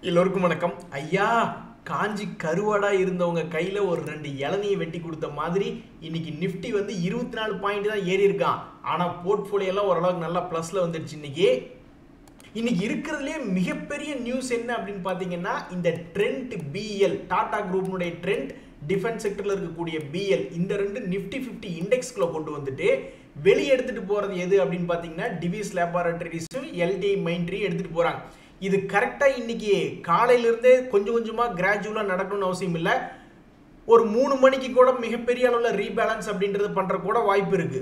எல்லோருக்கும் வணக்கம் ஐயா. காஞ்சி கருவாடா இருந்தவங்க கையில ஒரு 2 இளநியை வெட்டி கொடுத்த மாதிரி இன்னைக்கு நிஃப்டி வந்து 24 பாயிண்ட் தான் ஏறி இருக்கான். ஆனா போர்ட்ஃபோலியோ எல்லாம் ஓரளவுக்கு நல்லா பிளஸ்ல வந்துடுச்சு. இன்னைக்கு இருக்கிறதுலே மிகப்பெரிய நியூஸ் என்ன அப்படின்னு பாத்தீங்கன்னா, இந்த ட்ரெண்ட் பிஎல் டாடா குரூப்னுடைய ட்ரெண்ட் டிஃபென்ஸ் செக்டர்ல இருக்கக்கூடிய பிஎல் இந்த ரெண்டு நிஃப்டி 50 இண்டெக்ஸ்க்குள்ள கொண்டு வந்துட்டு வெளியே எடுத்துட்டு போறது எது அப்படின்னு பாத்தீங்கன்னா, டிவிஸ் லேபரேட்டரிஸும் எல்டி மைண்ட்ரி எடுத்துட்டு போறாங்க. இது கரெக்டா இன்னைக்கு காலையில இருந்தே கொஞ்சம் கொஞ்சமா கிராஜுவலா நடக்கணும்னு அவசியம் இல்லை. ஒரு 3 மணிக்கு கூட மிகப்பெரிய அளவில் ரீபேலன்ஸ் அப்படின்றது பண்ற கூட வாய்ப்பு இருக்கு.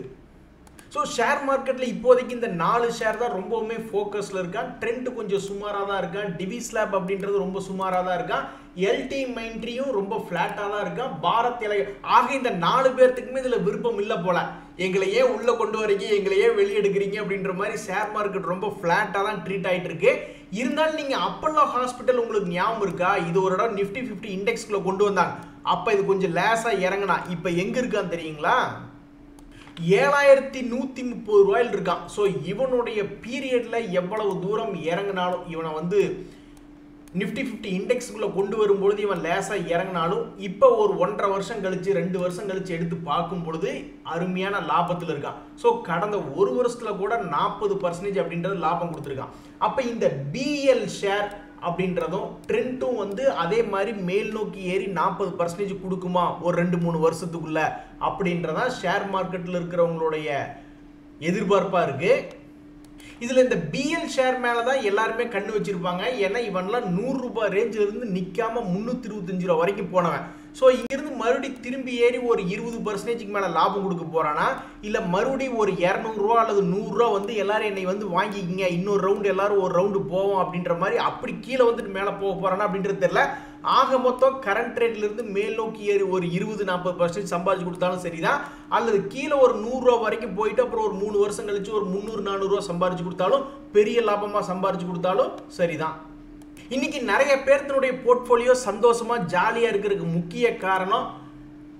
ஸோ ஷேர் மார்க்கெட்ல இப்போதைக்கு இந்த 4 ஷேர் தான் ரொம்பவுமே ஃபோக்கஸ்ல இருக்கான். ட்ரெண்ட் கொஞ்சம் சுமாராக தான் இருக்கான். டிவிஸ் லேப் அப்படின்றது ரொம்ப சுமாராக தான் இருக்கான். எல்டி மைண்ட்ரியும் ரொம்ப ஃபிளாட்டா தான் இருக்கான். பாரத் ஆக இந்த 4 பேர்த்துக்குமே இதுல விருப்பம் இல்லை போல. எங்களை ஏன் உள்ள கொண்டு வரீங்க, எங்களை ஏன் வெளியே எடுக்கிறீங்க அப்படின்ற மாதிரி ஷேர் மார்க்கெட் ரொம்ப ஃபிளாட்டா தான் ட்ரீட் ஆயிட்டு இருக்கு. இருந்தாலும் நீங்க அப்பல்லோ ஹாஸ்பிட்டல் உங்களுக்கு ஞாபகம் இருக்கா? இது ஒரு இடம் நிஃப்டி 50 இண்டெக்ஸ்க்குள்ள கொண்டு வந்தாங்க. அப்ப இது கொஞ்சம் லேசா இறங்கினா இப்ப எங்க இருக்கான்னு தெரியுங்களா? 7130 ரூபாயில் இருக்கான். ஸோ இவனுடைய பீரியட்ல எவ்வளவு தூரம் இறங்கினாலும், இவனை வந்து நிஃப்டி 50 இண்டெக்ஸ்க்குள்ள கொண்டு வரும்பொழுது இவன் லேசா இறங்கினாலும் இப்போ ஒரு 1.5 வருஷம் கழிச்சு 2 வருஷம் கழிச்சு எடுத்து பார்க்கும் பொழுது அருமையான லாபத்தில் இருக்கான். ஸோ கடந்த ஒரு வருஷத்துல கூட 40% அப்படின்றது லாபம் கொடுத்துருக்கான். அப்ப இந்த பிஎல் ஷேர் அப்படின்றதும் ட்ரெண்டும் வந்து அதே மாதிரி மேல் நோக்கி ஏறி 40% கொடுக்குமா ஒரு 2-3 வருஷத்துக்குள்ள அப்படின்றதா ஷேர் மார்க்கெட்ல இருக்கிறவங்களுடைய எதிர்பார்ப்பா இருக்கு. இதுல இந்த பிஎல் ஷேர் மேலதான் எல்லாருமே கண்ணு வச்சிருப்பாங்க. ஏன்னா இவன்லாம் 100 ரூபாய் ரேஞ்சில இருந்து நிக்காம 325 ரூபாய் வரைக்கும் போனவன். ஸோ இங்கிருந்து மறுபடியும் திரும்பி ஏறி ஒரு 20% மேல லாபம் கொடுக்க போறானா, இல்ல மறுபடியும் ஒரு 200 ரூபா அல்லது 100 ரூபா வந்து எல்லாரும் என்னை வந்து வாங்கிக்கிங்க, இன்னொரு ரவுண்டு எல்லாரும் ஒரு ரவுண்டு போவோம் அப்படின்ற மாதிரி அப்படி கீழே வந்துட்டு மேல போக போறானா அப்படின்றது தெரியல. ஆக மொத்தம் கரண்ட் ரேட்ல இருந்து மேல் நோக்கி ஏறி ஒரு 20-40% சம்பாதிச்சு கொடுத்தாலும் சரிதான், அல்லது கீழே ஒரு 100 ரூபா வரைக்கும் போயிட்டு அப்புறம் ஒரு 3 வருஷம் கழிச்சு ஒரு 300-400 ரூபா சம்பாதிச்சு கொடுத்தாலும், பெரிய லாபமா சம்பாதிச்சு கொடுத்தாலும் சரிதான். இன்னைக்கு நிறைய பேர்த்தனுடைய போர்ட்ஃபோலியோ சந்தோஷமா ஜாலியா இருக்கிறதுக்கு முக்கிய காரணம்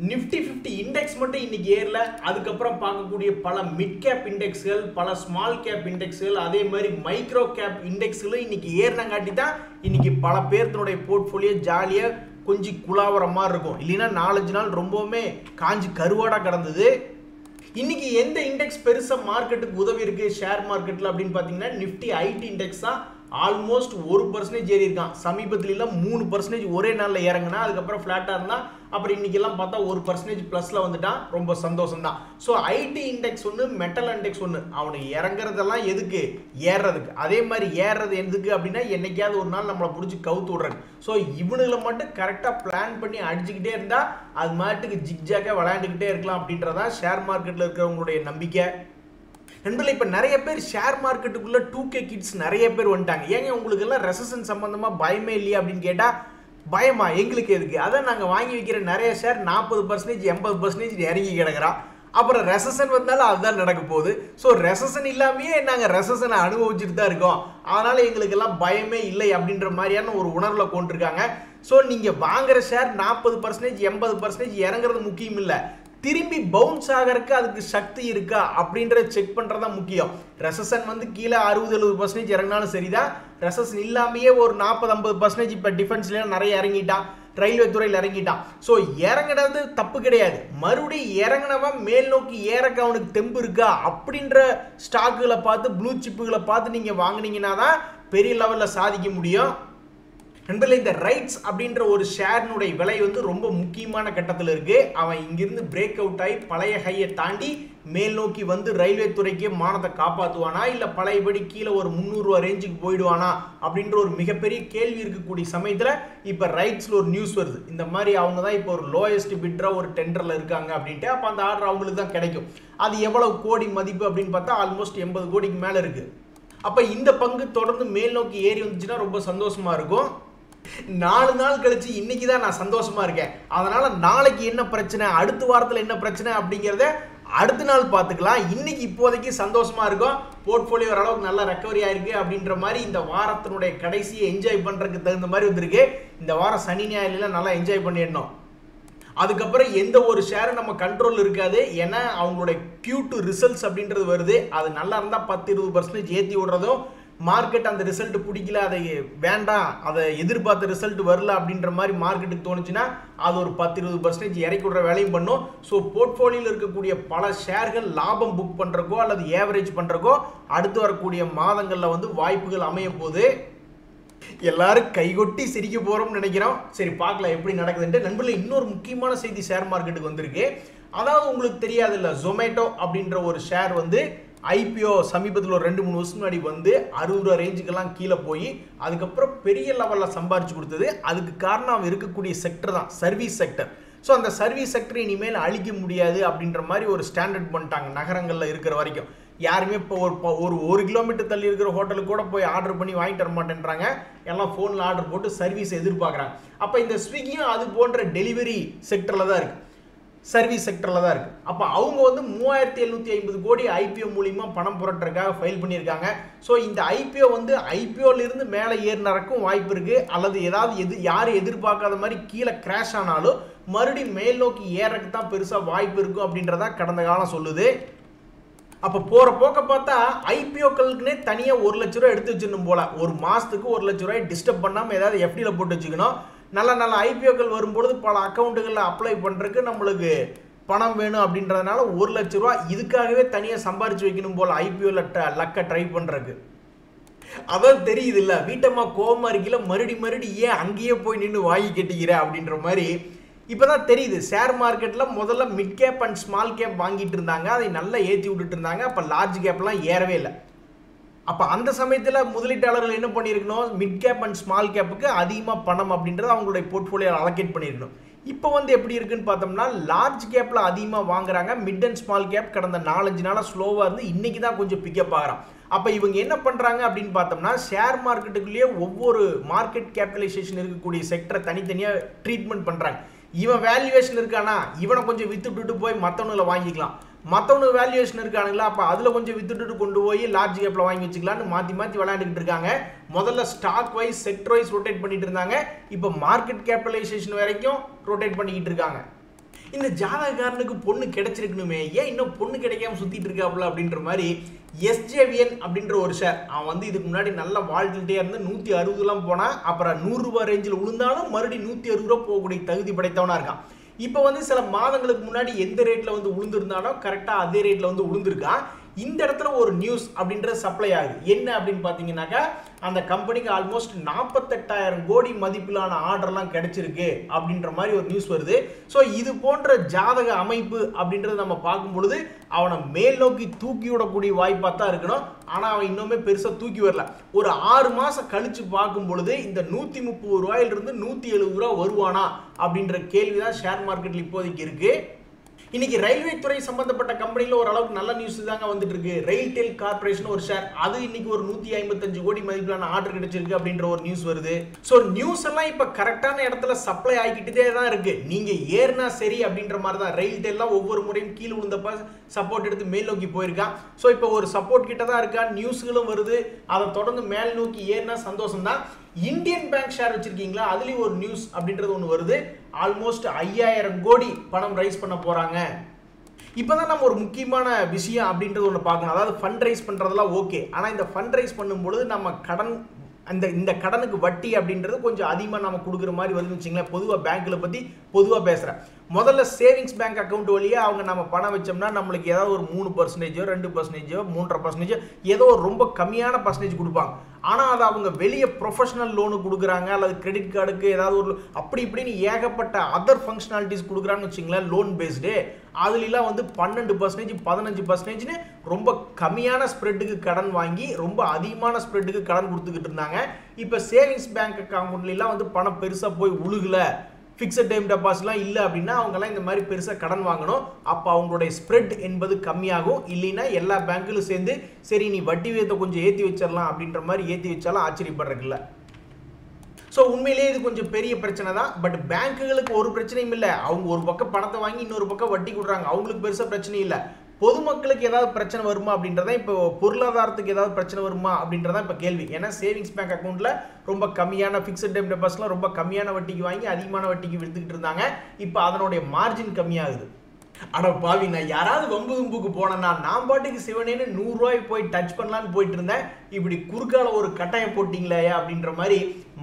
நிஃப்டி 50 இண்டெக்ஸ் மட்டும் இன்னைக்கு ஏறல. அதுக்கப்புறம் பார்க்கக்கூடிய பல மிட் கேப் இண்டெக்ஸ்கள், பல ஸ்மால் கேப் இண்டெக்ஸ்கள், அதே மாதிரி மைக்ரோ கேப் இண்டெக்ஸ்களும் இன்னைக்கு ஏறினங்காட்டி தான் இன்னைக்கு பல பேர்த்தனுடைய போர்ட்ஃபோலியோ ஜாலியா கொஞ்சம் குலாவற மாதிரி இருக்கும். இல்லைன்னா 4-5 நாள் ரொம்பவுமே காஞ்சி கருவாடா கிடந்தது. இன்னைக்கு எந்த இண்டெக்ஸ் பெருசா மார்க்கெட்டுக்கு உதவி இருக்கு ஷேர் மார்க்கெட்ல அப்படின்னு பாத்தீங்கன்னா, நிஃப்டி ஐடி இண்டெக்ஸ் தான் ஆல்மோஸ்ட் 1% ஏறி இருக்கான். சமீபத்துல எல்லாம் 3% ஒரே நாள்ல இறங்கினா, அதுக்கப்புறம் பிளாட்டா இருந்தா, அப்புறம் இன்னைக்கு எல்லாம் பார்த்தா 1% பிளஸ்ல வந்துட்டான். ரொம்ப சந்தோஷம் தான். ஸோ ஐடி இண்டெக்ஸ் ஒன்று, மெட்டல் இண்டெக்ஸ் ஒன்று. அவனுக்கு இறங்குறதெல்லாம் எதுக்கு? ஏறுறதுக்கு. அதே மாதிரி ஏறுறது எதுக்கு அப்படின்னா, என்னைக்காவது ஒரு நாள் நம்மளை பிடிச்சி கவுத்து விடுறது. ஸோ இவனுங்களை மட்டும் கரெக்டா பிளான் பண்ணி அடிச்சுக்கிட்டே இருந்தா அது மாட்டுக்கு ஜிக்ஜாக்கா விளையாண்டுக்கிட்டே இருக்கலாம் அப்படின்றதான் ஷேர் மார்க்கெட்ல இருக்கிறவங்களுடைய நம்பிக்கை. நண்பர்களே, இப்ப நிறைய பேர் ஷேர் மார்க்கெட்டுக்குள்ள 2K கிட்ஸ் நிறைய பேர் வந்துட்டாங்க. ஏங்க உங்களுக்கு எல்லாம் ரெசஷன் சம்பந்தமா பயமே இல்லையா அப்படின்னு கேட்டா, பயமா எங்களுக்கு எதுக்கு? அதான் நாங்க வாங்கி வைக்கிற நிறைய ஷேர் 40% 80% இறங்கி கிடக்குறா. அப்புறம் ரெசஷன் வந்தாலும் அதுதான் நடக்க போகுது. ஸோ ரெசஷன் இல்லாமையே நாங்கள் ரெசஷனை அனுபவிச்சுட்டு தான் இருக்கோம். அதனால எங்களுக்கு எல்லாம் பயமே இல்லை அப்படின்ற மாதிரியான ஒரு உணர்வுல கொண்டிருக்காங்க. ஸோ நீங்க வாங்குற ஷேர் 40% 80% இறங்குறது முக்கியம் இல்லை, திரும்பி பவுன்ஸ் ஆகிறதுக்கு அதுக்கு சக்தி இருக்கா அப்படின்றத செக் பண்றதா முக்கியம். ரெசஷன் வந்து கீழே 60-70% இறங்கினாலும் சரிதான். ரெசஷன் இல்லாமையே ஒரு 40-50% இப்ப டிஃபென்ஸ்ல நிறைய இறங்கிட்டான், ரயில்வே துறையில் இறங்கிட்டான். ஸோ இறங்கினது தப்பு கிடையாது. மறுபடியும் இறங்கினவன் மேல் நோக்கி ஏறக்க அவனுக்கு தெம்பு இருக்கா அப்படின்ற ஸ்டாக்குகளை பார்த்து, ப்ளூ சிப்புகளை பார்த்து நீங்க வாங்கினீங்கன்னா தான் பெரிய லெவல்ல சாதிக்க முடியும். நண்பர்களே, இந்த ரைட்ஸ் அப்படின்ற ஒரு ஷேர்னுடைய விலை வந்து ரொம்ப முக்கியமான கட்டத்தில் இருக்கு. அவன் இங்கிருந்து பிரேக் அவுட் ஆகி பழைய ஹையை தாண்டி மேல் நோக்கி வந்து ரயில்வே துறைக்கு மானத்தை காப்பாற்றுவானா, இல்லை பழையபடி கீழே ஒரு 300 ரூபா ரேஞ்சுக்கு போயிடுவானா அப்படின்ற ஒரு மிகப்பெரிய கேள்வி இருக்கக்கூடிய சமயத்தில் இப்போ ரைட்ஸ்ல ஒரு நியூஸ் வருது. இந்த மாதிரி அவங்க தான் இப்போ ஒரு லோயஸ்ட் பிட்ரா ஒரு டெண்டர்ல இருக்காங்க அப்படின்ட்டு. அப்போ அந்த ஆர்டர் அவங்களுக்கு தான் கிடைக்கும். அது எவ்வளவு கோடி மதிப்பு அப்படின்னு பார்த்தா ஆல்மோஸ்ட் 80 கோடிக்கு மேல இருக்கு. அப்ப இந்த பங்கு தொடர்ந்து மேல் நோக்கி ஏறி வந்துச்சுன்னா ரொம்ப சந்தோஷமா இருக்கும். 4 நாள் கழிச்சு இன்னைக்கு தான் நான் சந்தோஷமா இருக்கேன். அதனால நாளைக்கு என்ன பிரச்சனை, அடுத்த வாரத்தில் என்ன பிரச்சனை அப்படிங்கிறத அடுத்த நாள் பார்த்துக்கலாம். இன்னைக்கு இப்போதைக்கு சந்தோஷமா இருக்கும். போர்ட்ஃபோலியோ ஓரளவுக்கு நல்லா ரெக்கவரி ஆயிருக்கு அப்படின்ற மாதிரி இந்த வாரத்தினுடைய கடைசியை என்ஜாய் பண்றதுக்கு தகுந்த மாதிரி வந்திருக்கு. இந்த வாரம் சனி ஞாயிறுல நல்லா என்ஜாய் பண்ணிடணும். அதுக்கப்புறம் எந்த ஒரு ஷேரும் நம்ம கண்ட்ரோல் இருக்காது. ஏன்னா அவங்களுடைய Q2 ரிசல்ட்ஸ் அப்படின்றது வருது. அது நல்லா இருந்தால் 10-20% ஏற்றி விடுறதும், மார்க்கெட் அந்த ரிசல்ட் பிடிக்கல, அதை வேண்டாம், அதை எதிர்பார்த்த ரிசல்ட் வரல அப்படின்ற மாதிரி மார்க்கெட்டுக்கு தோணுச்சுன்னா அது ஒரு 10-20% இறக்கி விடுற வேலையும் பண்ணும். ஸோ போர்ட்ஃபோலியோவில் இருக்கக்கூடிய பல ஷேர்கள் லாபம் புக் பண்ணுறக்கோ அல்லது ஏவரேஜ் பண்ணுறக்கோ அடுத்து வரக்கூடிய மாதங்களில் வந்து வாய்ப்புகள் அமைய போகுது. எல்லாரும் கைகொட்டி சிரிக்க போகிறோம்னு நினைக்கிறோம். சரி, பார்க்கலாம் எப்படி நடக்குதுன்ட்டு. நண்பர்களே, இன்னொரு முக்கியமான செய்தி ஷேர் மார்க்கெட்டுக்கு வந்திருக்கு. அதாவது உங்களுக்கு தெரியாது இல்லை, ஜொமேட்டோ அப்படின்ற ஒரு ஷேர் வந்து ஐபிஓ சமீபத்தில் ஒரு 2-3 வருஷம் முன்னாடி வந்து 60 ரூபா ரேஞ்சுக்கெல்லாம் கீழே போய் அதுக்கப்புறம் பெரிய லெவலில் சம்பாரிச்சு கொடுத்தது. அதுக்கு காரணம் இருக்கக்கூடிய செக்டர் தான், சர்வீஸ் செக்டர். ஸோ அந்த சர்வீஸ் செக்டர் இனிமேல் அழிக்க முடியாது அப்படின்ற மாதிரி ஒரு ஸ்டாண்டர்ட் பண்ணிட்டாங்க நகரங்களில் இருக்கிற வரைக்கும். யாருமே இப்போ ஒரு கிலோமீட்டர் தள்ளி இருக்கிற ஹோட்டலுக்கு கூட போய் ஆர்டர் பண்ணி வாங்கிட்டு வர மாட்டேன்றாங்க. எல்லாம் ஃபோனில் ஆர்டர் போட்டு சர்வீஸ் எதிர்பார்க்குறாங்க. அப்போ இந்த ஸ்விக்கியும் அது போன்ற டெலிவரி செக்டரில் தான் இருக்குது, சர்வீஸ் செக்டரில் தான் இருக்குது. அப்போ அவங்க வந்து 3750 கோடி ஐபிஓ மூலிமா பணம் புரட்டுறதுக்காக ஃபைல் பண்ணியிருக்காங்க. ஸோ இந்த ஐபிஓ வந்து ஐபிஓலிருந்து மேலே ஏறினறக்கும் வாய்ப்பு இருக்குது. அல்லது ஏதாவது யாரும் எதிர்பார்க்காத மாதிரி கீழே கிராஷ் ஆனாலும் மறுபடியும் மேல் நோக்கி ஏறக்கு தான் பெருசாக வாய்ப்பு இருக்கும் அப்படின்றதா கடந்த காலம் சொல்லுது. அப்போ போகிற போக்க பார்த்தா ஐபிஓக்களுக்குன்னே தனியாக 1 லட்ச ரூபா எடுத்து வச்சிடணும் போல. ஒரு மாதத்துக்கு 1 லட்ச ரூபாய் டிஸ்டர்ப் பண்ணாமல் ஏதாவது எஃப்டியில் போட்டு வச்சுக்கணும். நல்ல ஐபிஓக்கள் வரும்பொழுது பல அக்கௌண்ட்டுகளில் அப்ளை பண்ணுறதுக்கு நம்மளுக்கு பணம் வேணும் அப்படின்றதுனால 1 லட்ச ரூபா இதுக்காகவே தனியாக சம்பாரிச்சு வைக்கணும் போல் ஐபிஓவில் லக்கை ட்ரை பண்ணுறதுக்கு. அதான் தெரியுது இல்லை, வீட்டம்மா கோவமாக இருக்கையில் மறுபடி ஏன் அங்கேயே போய் நின்று வாங்கி கட்டிக்கிற அப்படின்ற மாதிரி இப்போ தான் தெரியுது. ஷேர் மார்க்கெட்டில் முதல்ல mid cap and small cap வாங்கிட்டு இருந்தாங்க, அதை நல்லா ஏற்றி விட்டுட்டு இருந்தாங்க. அப்போ லார்ஜ் கேப்லாம் ஏறவே இல்லை. அப்போ அந்த சமயத்தில் முதலீட்டாளர்கள் என்ன பண்ணியிருக்கணும், மிட் கேப் அண்ட் ஸ்மால் கேப்புக்கு அதிகமாக பணம் அப்படின்றத அவங்களுடைய போர்ட்ஃபோலியோ அலோகேட் பண்ணியிருக்கணும். இப்போ வந்து எப்படி இருக்குன்னு பார்த்தோம்னா லார்ஜ் கேப்பில் அதிகமாக வாங்குறாங்க. மிட் அண்ட் ஸ்மால் கேப் கடந்த 4-5 நாளாக ஸ்லோவாக இருந்து இன்றைக்கி தான் கொஞ்சம் பிக்கப் ஆகிறான். அப்போ இவங்க என்ன பண்ணுறாங்க அப்படின்னு பார்த்தோம்னா ஷேர் மார்க்கெட்டுக்குள்ளேயே ஒவ்வொரு மார்க்கெட் கேபிட்டலைசேஷன் இருக்கக்கூடிய செக்டரை தனித்தனியாக ட்ரீட்மெண்ட் பண்ணுறாங்க. இவன் வேல்யூவேஷன் இருக்கானா, இவனை கொஞ்சம் வித்துட்டு போய் மற்றவனுங்களை வாங்கிக்கலாம். மற்றவனுக்கு வேல்யூவேஷன் இருக்கானுங்களா, அப்போ அதில் கொஞ்சம் வித்துட்டு கொண்டு போய் லார்ஜ் கேப்பில் வாங்கி வச்சுக்கலான்னு மாற்றி விளையாண்டுக்கிட்டு இருக்காங்க. முதல்ல stock wise sector wise rotate பண்ணிட்டு இருந்தாங்க. இப்போ மார்க்கெட் கேபிட்டலைசேஷன் வரைக்கும் ரொட்டேட் பண்ணிக்கிட்டு இருக்காங்க. இந்த ஜாதகக்காரனுக்கு பொண்ணு கிடைச்சிருக்கணுமே, ஏன் இன்னும் பொண்ணு கிடைக்காம சுற்றிட்டு இருக்காப்புல அப்படின்ற மாதிரி எஸ்ஜேவிஎன் அப்படின்ற ஒரு ஷேர், அவன் வந்து இதுக்கு முன்னாடி நல்ல வாழ்ந்துகிட்டே இருந்து 160 போனால் அப்புறம் 100 ரூபா ரேஞ்சில் விழுந்தாலும் மறுபடியும் 160 ரூபா போகக்கூடிய தகுதி படைத்தவனா இருக்கான். இப்போ வந்து சில மாதங்களுக்கு முன்னாடி எந்த ரேட்டில் வந்து விழுந்திருந்தானோ கரெக்டாக அதே ரேட்டில் வந்து விழுந்திருக்கான். இந்த இடத்துல ஒரு நியூஸ் அப்படின்றது சப்ளை ஆகுது. என்ன அப்படின்னு பார்த்தீங்கன்னாக்கா அந்த கம்பெனிக்கு ஆல்மோஸ்ட் 48,000 கோடி மதிப்பிலான ஆர்டர்லாம் கிடைச்சிருக்கு அப்படின்ற மாதிரி ஒரு நியூஸ் வருது. ஸோ இது போன்ற ஜாதக அமைப்பு அப்படின்றது நம்ம பார்க்கும் பொழுது அவனை மேல் நோக்கி தூக்கி விடக்கூடிய வாய்ப்பாக தான் இருக்கணும். ஆனால் அவன் இன்னுமே பெருசாக தூக்கி வரல. ஒரு 6 மாதம் கழித்து பார்க்கும் பொழுது இந்த 130 ரூபாயிலிருந்து 170 ரூபா வருவானா அப்படின்ற கேள்வி தான் ஷேர் மார்க்கெட்டில் இப்போதைக்கு இருக்குது. இன்னைக்கு ரயில்வே துறை சம்பந்தப்பட்ட கம்பெனியில் ஓரளவுக்கு நல்ல நியூஸ் தாங்க வந்துட்டு இருக்கு. ரெயில்டெல் கார்பரேஷன் ஒரு ஷேர், அது இன்னைக்கு ஒரு 155 கோடி மதிப்பிலான ஆர்டர் கிடைச்சிருக்கு அப்படின்ற ஒரு நியூஸ் வருது. ஸோ நியூஸ் எல்லாம் இப்போ கரெக்டான இடத்துல சப்ளை ஆகிக்கிட்டே தான் இருக்கு. நீங்க ஏறினா சரி அப்படின்ற மாதிரி தான். ரெயில்டெல்லாம் ஒவ்வொரு முறையும் கீழே விழுந்தப்ப சப்போர்ட் எடுத்து மேல் நோக்கி போயிருக்கான். ஸோ இப்போ ஒரு சப்போர்ட் கிட்ட தான் இருக்கா, நியூஸ்களும் வருது. அதை தொடர்ந்து மேல் நோக்கி ஏறினா சந்தோஷம் தான். இந்தியன் பேங்க் ஷேர் வச்சிருக்கீங்களா, அதுலயும் ஒரு நியூஸ் அப்படின்றது ஒன்று வருது. ஆல்மோஸ்ட் 5000 கோடி பணம் ரைஸ் பண்ண போறாங்க. இப்போதான் நம்ம ஒரு முக்கியமான விஷயம் அப்படின்றது ஒன்று பார்க்கணும். அதாவது ஃபண்ட் ரைஸ் பண்றதெல்லாம் ஓகே, ஆனால் இந்த ஃபண்ட் ரைஸ் பண்ணும்பொழுது நம்ம கடன் இந்த கடனுக்கு வட்டி அப்படின்றது கொஞ்சம் அதிகமாக நம்ம கொடுக்குற மாதிரி வருதுன்னு வச்சுங்களேன். பொதுவாக பேங்க்கில் பற்றி பொதுவாக பேசுகிறேன். முதல்ல சேவிங்ஸ் பேங்க் அக்கௌண்ட் வழியாக அவங்க நம்ம பணம் வச்சோம்னா நம்மளுக்கு ஏதாவது ஒரு 3%, 2%, 3.5% ஏதோ ஒரு ரொம்ப கம்மியான பர்சன்டேஜ் கொடுப்பாங்க. ஆனால் அதை அவங்க வெளியே ப்ரொஃபஷனல் லோனு கொடுக்குறாங்க, அல்லது கிரெடிட் கார்டுக்கு ஏதாவது ஒரு அப்படி இப்படின்னு ஏகப்பட்ட அதர் ஃபங்க்ஷனாலிட்டிஸ் கொடுக்குறான்னு வச்சுங்களேன். லோன் பேஸ்டு அதுலாம் வந்து 12%, 15%ன்னு ரொம்ப கம்மியான ஸ்ப்ரெட்டுக்கு கடன் வாங்கி ரொம்ப அதிகமான ஸ்ப்ரெட்டுக்கு கடன் கொடுத்துக்கிட்டு இருந்தாங்க. இப்போ சேவிங்ஸ் பேங்க் அக்கௌண்ட்லாம் வந்து பணம் பெருசாக போய் உழுகலை, ஃபிக்ஸட் டைம் டெபாசிட்லாம் இல்லை அப்படின்னா அவங்கெல்லாம் இந்த மாதிரி பெருசாக கடன் வாங்கணும். அப்போ அவங்களுடைய ஸ்ப்ரெட் என்பது கம்மியாகும். இல்லைன்னா எல்லா பேங்க்கிலும் சேர்ந்து சரி நீ வட்டி விகிதத்தை கொஞ்சம் ஏற்றி வச்சிடலாம் அப்படின்ற மாதிரி ஏற்றி வச்சாலும் ஆச்சரியப்படுறதில்ல. ஸோ உண்மையிலேயே இது கொஞ்சம் பெரிய பிரச்சனை தான். பட் பேங்க்குகளுக்கு ஒரு பிரச்சனையும் இல்லை. அவங்க ஒரு பக்கம் பணத்தை வாங்கி இன்னொரு பக்கம் வட்டி கொடுறாங்க, அவங்களுக்கு பெருசாக பிரச்சனை இல்லை. பொதுமக்களுக்கு ஏதாவது பிரச்சனை வருமா அப்படின்றத, இப்போ பொருளாதாரத்துக்கு ஏதாவது பிரச்சனை வருமா அப்படின்றதான் இப்போ கேள்வி. ஏன்னா சேவிங்ஸ் பேங்க் அக்கௌண்ட்டில் ரொம்ப கம்மியான ஃபிக்ஸட் டைம் டெபாசிட்லாம் ரொம்ப கம்மியான வட்டிக்கு வாங்கி அதிகமான வட்டிக்கு விற்றுக்கிட்டு இருந்தாங்க. இப்போ அதனுடைய மார்ஜின் கம்மியாகுது. அட பாவி, நான் யாராவது வம்பு தும்புக்கு போனேன்னா நான் பாட்டுக்கு சிவனேன்னு 100 ரூபாய் போய் டச் பண்ணலான்னு போயிட்டு இருந்தேன், இப்படி குறுக்கால ஒரு கட்டாயம் போட்டிங்களே அப்படின்ற மாதிரி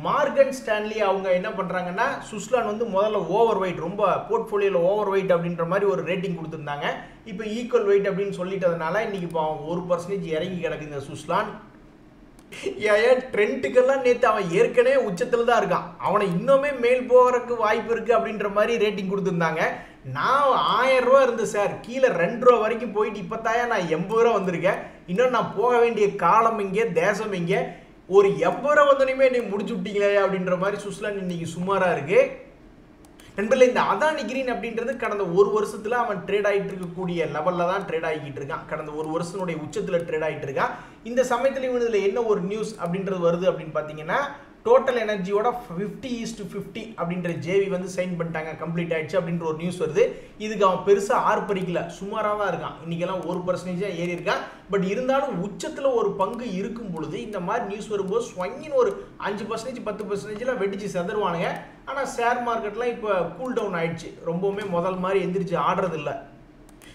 மார்கன் ஸ்டான்லி அவங்க என்ன பண்றாங்கன்னா, சுஸ்லான் வந்து முதல்ல ஓவர் வெயிட், ரொம்ப போர்ட்ஃபோலியோல ஓவர் வெயிட் அப்படின்ற மாதிரி ஒரு ரேட்டிங் கொடுத்துருந்தாங்க. இப்போ ஈக்குவல் வெயிட் அப்படின்னு சொல்லிட்டதுனால இன்னைக்கு இப்போ 1% இறங்கி கிடக்கு இந்த சுஸ்லான். ஏன் ட்ரெண்டுக்கெல்லாம் நேற்று அவன் ஏற்கனவே உச்சத்தில் தான் இருக்கான், அவனை இன்னுமே மேல் போகிறதுக்கு வாய்ப்பு இருக்குது அப்படின்ற மாதிரி ரேட்டிங் கொடுத்துருந்தாங்க. நான் 1000 ரூபா இருந்து சார் கீழே 2 ரூபா வரைக்கும் போயிட்டு இப்போ தாயா நான் 80 ரூபா வந்திருக்கேன், இன்னும் நான் போக வேண்டிய காலம் இங்கே தேசம் இங்கே, ஒரு 80 ரூபா வந்தோடனே நீ முடிச்சு விட்டீங்களே அப்படின்ற மாதிரி சுஸ்லான் இன்னைக்கு சுமாராக இருக்கு. நண்பர்களே, இந்த அதானி கிரீன் அப்படின்றது கடந்த ஒரு வருஷத்துல அவன் ட்ரேட் ஆகிட்டு இருக்கக்கூடிய லெவலில் தான் ட்ரேட் ஆகிட்டு இருக்கான். கடந்த ஒரு வருஷனுடைய உச்சத்தில் ட்ரேட் ஆகிட்டு இருக்கான். இந்த சமயத்தில் இவனுல என்ன ஒரு நியூஸ் அப்படின்றது வருது அப்படின்னு பார்த்தீங்கன்னா, டோட்டல் எனர்ஜியோட 50:50 அப்படின்ற ஜேவி வந்து சைன் பண்ணிட்டாங்க, கம்ப்ளீட் ஆயிடுச்சு அப்படின்ற ஒரு நியூஸ் வருது. இதுக்கு அவன் பெருசாக ஆர்ப்பரிக்கல, சுமாராக தான் இருக்கான். இன்னைக்கெல்லாம் 1% ஏறி இருக்கான். பட் இருந்தாலும் உச்சத்தில் ஒரு பங்கு இருக்கும் பொழுது இந்த மாதிரி நியூஸ் வரும்போது ஸ்வங்கின்னு ஒரு 5% 10% வெடிச்சு செதறுவானுங்க. ஆனால் ஷேர் மார்க்கெட்லாம் இப்போ கூல் டவுன் ஆயிடுச்சு, ரொம்பவுமே முதல் மாதிரி எந்திரிச்சு ஆடுறது இல்லை.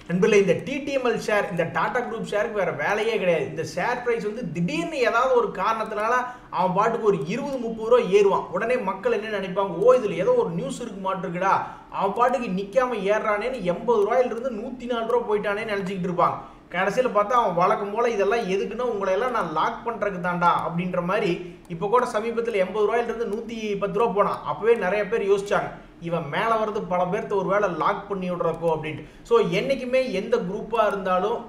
நண்பர்களே, இந்த டிடிஎம்எல் ஷேர், இந்த டாடா குரூப் ஷேருக்கு வேற வேலையே கிடையாது. இந்த ஷேர் பிரைஸ் வந்து திடீர்னு ஏதாவது ஒரு காரணத்தினால அவன் பாட்டுக்கு ஒரு 20-30 ரூபா ஏறுவான். உடனே மக்கள் என்ன நினைப்பாங்க, ஓ இதில் ஏதோ ஒரு நியூஸ் இருக்கு மாட்டிருக்குடா, அவன் பாட்டுக்கு நிற்காம ஏறானேன்னு 80 ரூபாயிலிருந்து 104 ரூபா போயிட்டானேன்னு நினச்சிக்கிட்டு இருப்பாங்க. கடைசியில் பார்த்தா அவன் வழக்கம் போல் இதெல்லாம் எதுக்குன்னா உங்களை எல்லாம் நான் லாக் பண்ணுறதுக்கு தாண்டா அப்படின்ற மாதிரி. இப்போ கூட சமீபத்தில் 80 ரூபாயிலிருந்து 110 ரூபா போனான். அப்போவே நிறைய பேர் யோசிச்சாங்க, இவன் மேலே வரது பல பேர்த்த ஒரு வேளை லாக் பண்ணி விடுறக்கோ அப்படின்ட்டு. ஸோ என்றைக்குமே எந்த குரூப்பாக இருந்தாலும்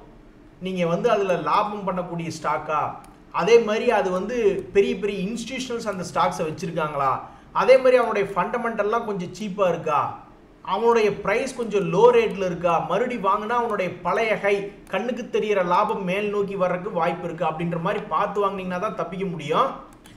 நீங்கள் வந்து அதில் லாபம் பண்ணக்கூடிய ஸ்டாக்கா, அதே மாதிரி அது வந்து பெரிய பெரிய இன்ஸ்டிடியூஷனல்ஸ் அந்த ஸ்டாக்ஸை வச்சுருக்காங்களா, அதே மாதிரி அவனுடைய ஃபண்டமெண்டல்லாம் கொஞ்சம் சீப்பாக இருக்கா, அவனுடைய ப்ரைஸ் கொஞ்சம் லோ ரேட்டில் இருக்கா, மறுபடி வாங்கினா அவனுடைய பழைய ஹை கண்ணுக்கு தெரிகிற லாபம் மேல் நோக்கி வர்றதுக்கு வாய்ப்பு இருக்கா அப்படின்ற மாதிரி பார்த்து வாங்கினீங்கன்னா தான் தப்பிக்க முடியும்.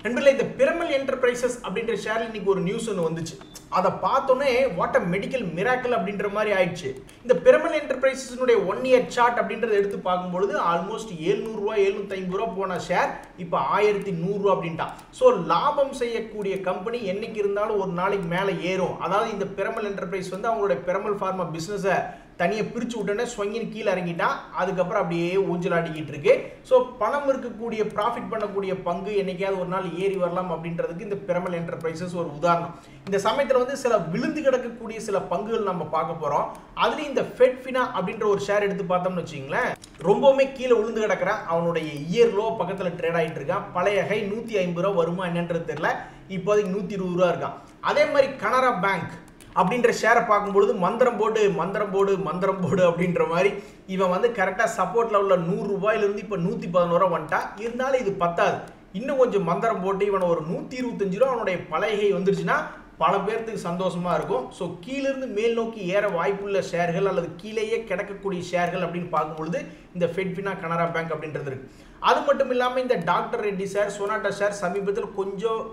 நண்பர்களே, இந்த பிரமல் என்டர்பிரைசஸ் அப்படின்ற ஷேரில் இன்னைக்கு ஒரு நியூஸ் ஒன்று வந்துச்சு. அதை பார்த்தோன்னே வாட் அ மெடிக்கல் மிராக்கிள் அப்படின்ற மாதிரி ஆயிடுச்சு. இந்த பிரமல் என்டர்பிரைசஸ்னுடைய 1 இயர் சார்ட் அப்படின்றத எடுத்து பார்க்கும்பொழுது ஆல்மோஸ்ட் 700 ரூபா 750 ரூபா போன ஷேர் இப்போ 1100 ரூபா அப்படின்ட்டான். ஸோ லாபம் செய்யக்கூடிய கம்பெனி என்னைக்கு இருந்தாலும் ஒரு நாளைக்கு மேலே ஏறும். அதாவது இந்த பிரமல் என்டர்பிரைஸ் வந்து அவங்களுடைய பிரமல் ஃபார்மா பிஸ்னஸை தனியாக பிரித்து விட்டோன்னே ஸ்வங்கின்னு கீழே இறங்கிட்டான். அதுக்கப்புறம் அப்படியே ஊஞ்சலாடிக்கிட்டு இருக்கு. ஸோ பணம் இருக்கக்கூடிய ப்ராஃபிட் பண்ணக்கூடிய பங்கு என்னைக்காவது ஒரு நாள் ஏறி வரலாம் அப்படின்றதுக்கு இந்த பிரமல் என்டர்பிரைசஸ் ஒரு உதாரணம். இந்த சமயத்தில் வந்து சில விழுந்து கிடக்கக்கூடிய சில பங்குகள் நம்ம பார்க்க போகிறோம். அதுலேயும் இந்த ஃபெட்ஃபினா அப்படின்ற ஒரு ஷேர் எடுத்து பார்த்தோம்னு வச்சுங்களேன், ரொம்பவுமே கீழே விழுந்து கிடக்கிறான். அவனுடைய இயர் லோ பக்கத்தில் ட்ரேட் ஆகிட்டு இருக்கான். பழைய ஹை 150 ரூபா வருமா என்னன்றது தெரியல, இப்போதைக்கு 120 ரூபா இருக்கான். அதே மாதிரி கனரா பேங்க் அப்படின்ற ஷேரை பார்க்கும்பொழுது மந்திரம் போடு அப்படின்ற மாதிரி இவன் வந்து கரெக்டாக சப்போர்ட் லெவலில் 100 ரூபாயிலிருந்து இப்போ 111 ரூபா வந்துட்டான். இருந்தாலும் இது பத்தாது, இன்னும் கொஞ்சம் மந்திரம் போட்டு இவனை ஒரு 125 ரூபா அவனுடைய பழைய வந்துருச்சுன்னா பல பேர்த்துக்கு சந்தோஷமா இருக்கும். ஸோ கீழிருந்து மேல் நோக்கி ஏற வாய்ப்புள்ள ஷேர்கள் அல்லது கீழேயே கிடக்கக்கூடிய ஷேர்கள் அப்படின்னு பார்க்கும்பொழுது இந்த ஃபெட்ஃபினா கனரா பேங்க் அப்படின்றது இருக்கு. அது மட்டும் இல்லாமல் இந்த doctor Reddy share, sonata share சமீபத்தில் கொஞ்சம்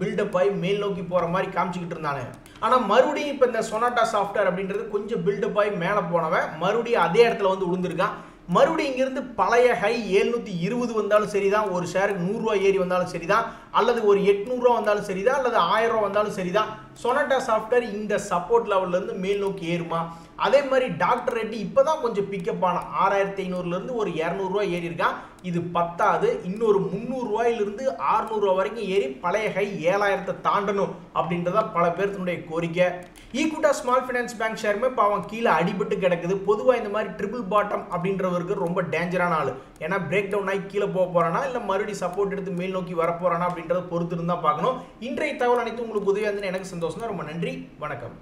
பில்டப் ஆகி மேல் நோக்கி போகிற மாதிரி காமிச்சிக்கிட்டு இருந்தானே. ஆனால் மறுபடியும் இப்போ இந்த சொனாட்டா சாஃப்ட்வேர் அப்படின்றது கொஞ்சம் பில்டப் ஆகி மேலே போனவன் மறுபடியும் அதே இடத்துல வந்து விழுந்திருக்கான். மறுபடியும் இங்கிருந்து பழைய ஹை 720 வந்தாலும் சரிதான், ஒரு ஷேருக்கு 100 ரூபா ஏறி வந்தாலும் சரிதான், அல்லது ஒரு 800 ரூபா வந்தாலும் சரிதான், அல்லது 1000 ரூபா வந்தாலும் சரிதான், சொனாட்டா சாஃப்ட்வேர் இந்த சப்போர்ட் லெவல்லேருந்து மேல் நோக்கி ஏறுமா. அதே மாதிரி டாக்டர் ரெட்டி இப்போ தான் கொஞ்சம் பிக்கப் ஆன 6500லேருந்து ஒரு 200 ரூபா ஏறி இருக்கான். இது பத்தாது, இன்னொரு 300 ரூபாயிலிருந்து 600 ரூபா வரைக்கும் ஏறி பழைய ஹை 7000 தாண்டணும் அப்படின்றதா பல பேர்த்தினுடைய கோரிக்கை. ஈக்விட்டா ஸ்மால் ஃபைனான்ஸ் பேங்க் ஷேருமே இப்போ அவன் கீழே அடிபட்டு கிடக்குது. பொதுவாக இந்த மாதிரி ட்ரிபிள் பாட்டம் அப்படின்றவருக்கு ரொம்ப டேஞ்சரான ஆள். ஏன்னா பிரேக் டவுன் ஆகி கீழே போக போறானா இல்லை மறுபடியும் சப்போர்ட் எடுத்து மேல் நோக்கி வரப்போறானா அப்படின்றத பொறுத்து இருந்தால் பார்க்கணும். இன்றைய தகவல் அனைத்து உங்களுக்கு உதவியாக இருந்ததுன்னு எனக்கு சந்தோஷம். ரொம்ப நன்றி, வணக்கம்.